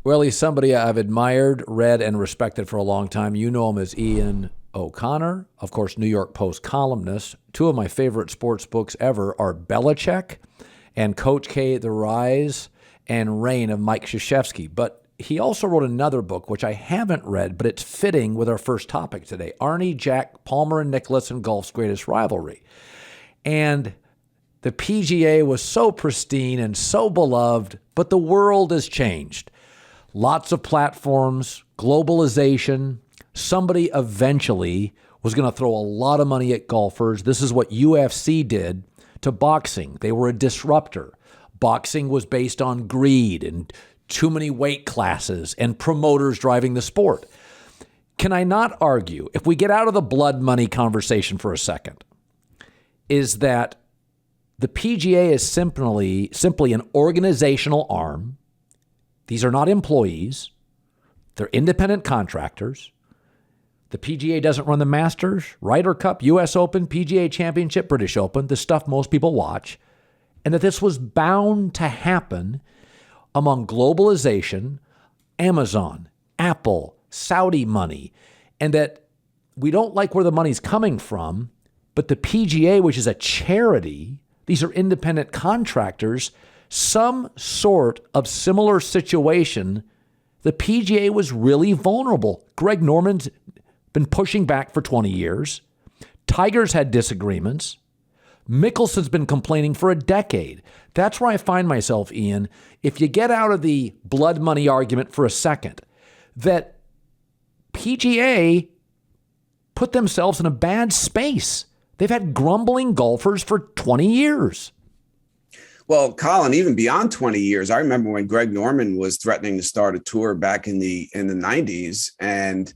Well, he's somebody I've admired, read, and respected for a long time. You know him as Ian O'Connor, of course, New York Post columnist. Two of my favorite sports books ever are Belichick and Coach K, The Rise and Reign of Mike Krzyzewski. But he also wrote another book, which I haven't read, but it's fitting with our first topic today, Arnie, Jack, Palmer, and Nicklaus and Golf's Greatest Rivalry. And the PGA was so pristine and so beloved, but the world has changed. Lots of platforms, globalization. Somebody eventually was going to throw a lot of money at golfers. This is what UFC did to boxing. They were a disruptor. Boxing was based on greed and too many weight classes and promoters driving the sport. Can I not argue, if we get out of the blood money conversation for a second, is that the PGA is simply an organizational arm. These are not employees. They're independent contractors. The PGA doesn't run the Masters, Ryder Cup, U.S. Open, PGA Championship, British Open, the stuff most people watch, and that this was bound to happen among globalization, Amazon, Apple, Saudi money, and that we don't like where the money's coming from, but the PGA, which is a charity, these are independent contractors, some sort of similar situation, the PGA was really vulnerable. Greg Norman's been pushing back for 20 years. Tiger's had disagreements. Mickelson's been complaining for a decade. That's where I find myself, Ian, if you get out of the blood money argument for a second, that PGA put themselves in a bad space. They've had grumbling golfers for 20 years. Well, Colin, even beyond 20 years, I remember when Greg Norman was threatening to start a tour back in the 90s and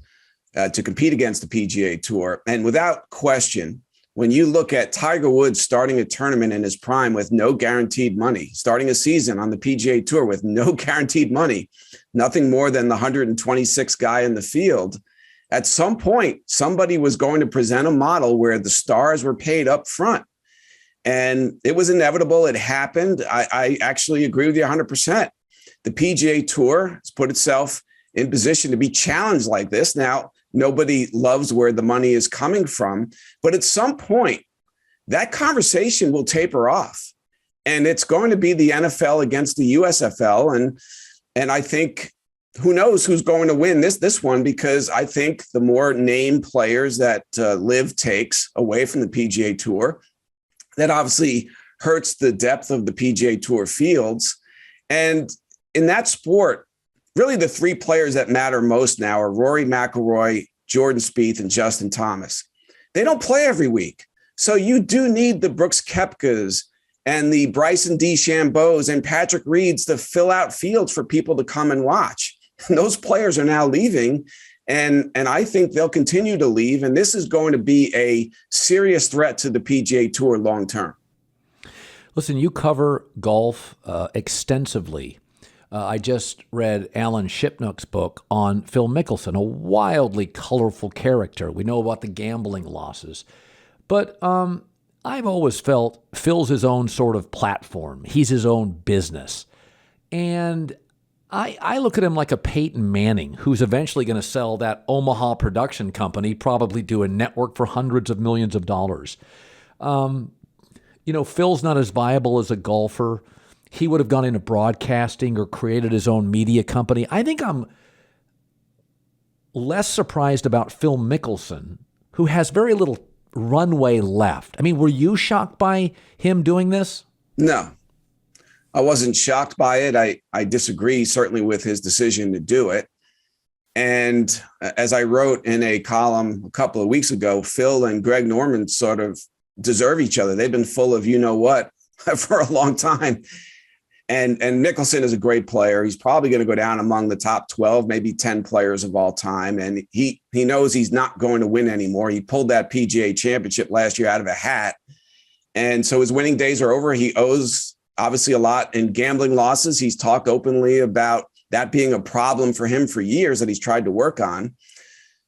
to compete against the PGA Tour. And without question, when you look at Tiger Woods starting a tournament in his prime with no guaranteed money, starting a season on the PGA Tour with no guaranteed money, nothing more than the 126th guy in the field, at some point, somebody was going to present a model where the stars were paid up front. And it was inevitable. It happened. I actually agree with you 100%. The PGA Tour has put itself in position to be challenged like this. Now, nobody loves where the money is coming from, but at some point, that conversation will taper off. And it's going to be the NFL against the USFL. And I think, who knows who's going to win this one, because I think the more named players that LIV takes away from the PGA Tour, that obviously hurts the depth of the PGA Tour fields. And in that sport, really the three players that matter most now are Rory McIlroy, Jordan Spieth, and Justin Thomas. They don't play every week. So you do need the Brooks Koepkas and the Bryson DeChambeaus and Patrick Reeds to fill out fields for people to come and watch. And those players are now leaving. And I think they'll continue to leave. And this is going to be a serious threat to the PGA Tour long term. Listen, you cover golf extensively. I just read Alan Shipnuck's book on Phil Mickelson, a wildly colorful character. We know about the gambling losses. But I've always felt Phil's his own sort of platform. He's his own business. And I look at him like a Peyton Manning, who's eventually going to sell that Omaha production company, probably do a network for hundreds of millions of dollars. Phil's not as viable as a golfer. He would have gone into broadcasting or created his own media company. I think I'm less surprised about Phil Mickelson, who has very little runway left. I mean, were you shocked by him doing this? No. I wasn't shocked by it. I disagree certainly with his decision to do it. And as I wrote in a column a couple of weeks ago, Phil and Greg Norman sort of deserve each other. They've been full of you-know-what for a long time. And Mickelson is a great player. He's probably going to go down among the top 12, maybe 10 players of all time. And he knows he's not going to win anymore. He pulled that PGA championship last year out of a hat. And so his winning days are over. He owes obviously a lot in gambling losses. He's talked openly about that being a problem for him for years that he's tried to work on.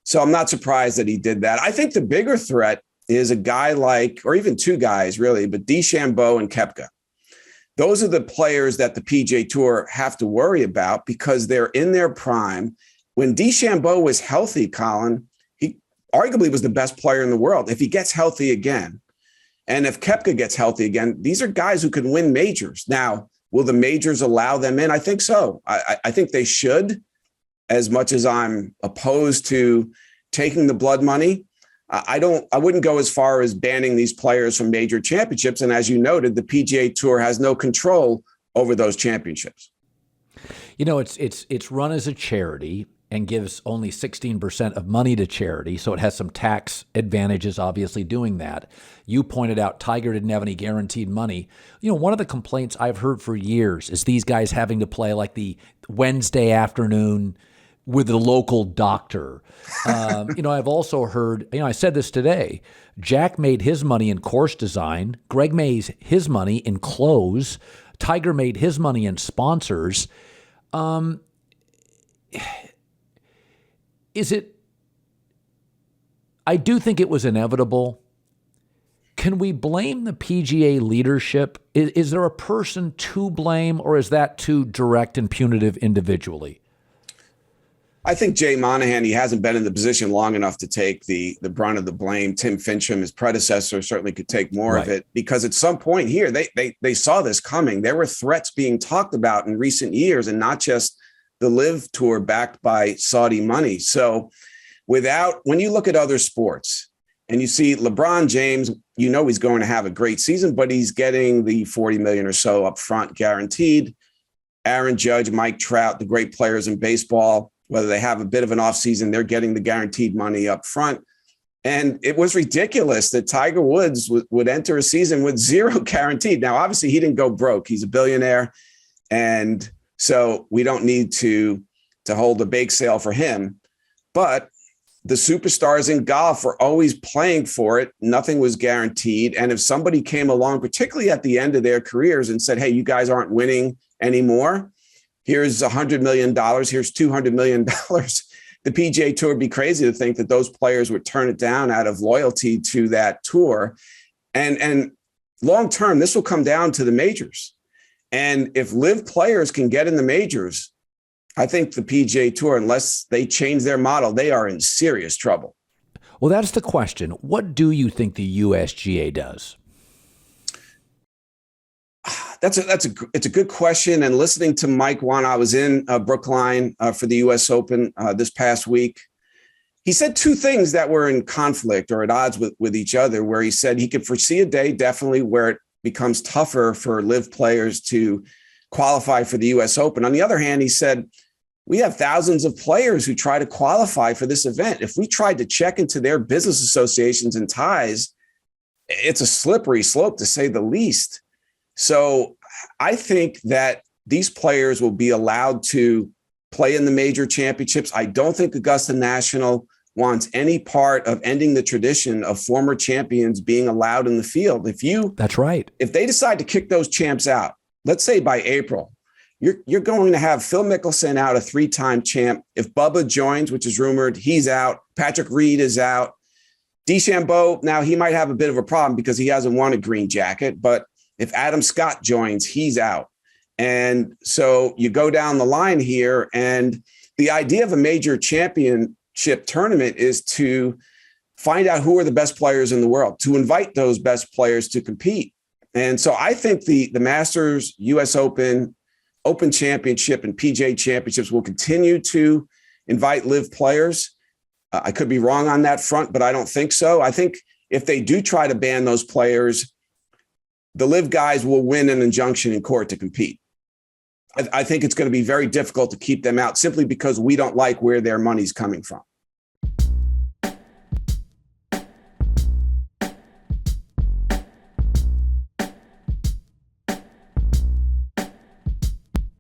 So I'm not surprised that he did that. I think the bigger threat is a guy like, or even two guys really, but DeChambeau and Koepka. those are the players that the PGA Tour have to worry about because they're in their prime. When DeChambeau was healthy, Colin, he arguably was the best player in the world. If he gets healthy again, and if Koepka gets healthy again, these are guys who can win majors. Now, will the majors allow them in? I think so. I think they should, as much as I'm opposed to taking the blood money. I wouldn't go as far as banning these players from major championships. And as you noted, the PGA Tour has no control over those championships. You know, it's run as a charity and gives only 16% of money to charity. So it has some tax advantages, obviously, doing that. You pointed out Tiger didn't have any guaranteed money. You know, one of the complaints I've heard for years is these guys having to play like the Wednesday afternoon with the local doctor. I've also heard, I said this today, Jack made his money in course design. Greg made his money in clothes. Tiger made his money in sponsors. I do think it was inevitable. Can we blame the PGA leadership? Is there a person to blame, or is that too direct and punitive individually? I think Jay Monahan, he hasn't been in the position long enough to take the brunt of the blame. Tim Fincham, his predecessor, certainly could take more of it, because at some point here, they saw this coming. There were threats being talked about in recent years, and not just the LIV Tour backed by Saudi money. So when you look at other sports and you see LeBron James, he's going to have a great season, but he's getting the $40 million or so up front guaranteed. Aaron Judge, Mike Trout, the great players in baseball, whether they have a bit of an offseason, they're getting the guaranteed money up front. And it was ridiculous that Tiger Woods would enter a season with zero guaranteed. Now, obviously, he didn't go broke. He's a billionaire. And so we don't need to hold a bake sale for him. But the superstars in golf are always playing for it. Nothing was guaranteed. And if somebody came along, particularly at the end of their careers, and said, hey, you guys aren't winning anymore, here's $100 million, here's $200 million, the PGA Tour would be crazy to think that those players would turn it down out of loyalty to that tour. And long term, this will come down to the majors. And if LIV players can get in the majors, I think the PGA Tour, unless they change their model, they are in serious trouble. Well, that's the question. What do you think the USGA does? It's a good question. And listening to Mike Wan, I was in Brookline for the U.S. Open this past week. He said two things that were in conflict or at odds with each other, where he said he could foresee a day definitely where it becomes tougher for LIV players to qualify for the U.S. Open. On the other hand, he said, we have thousands of players who try to qualify for this event. If we tried to check into their business associations and ties, it's a slippery slope, to say the least. So I think that these players will be allowed to play in the major championships. I don't think Augusta National wants any part of ending the tradition of former champions being allowed in the field. That's right. If they decide to kick those champs out, let's say by April, you're going to have Phil Mickelson out, a three-time champ. If Bubba joins, which is rumored, he's out. Patrick Reed is out. DeChambeau, now he might have a bit of a problem because he hasn't won a green jacket, but if Adam Scott joins, he's out. And so you go down the line here, and the idea of a major championship tournament is to find out who are the best players in the world, to invite those best players to compete. And so I think the Masters, US Open, Open Championship, and PGA Championships will continue to invite LIV players. I could be wrong on that front, but I don't think so. I think if they do try to ban those players, the LIV guys will win an injunction in court to compete. I think it's going to be very difficult to keep them out simply because we don't like where their money's coming from.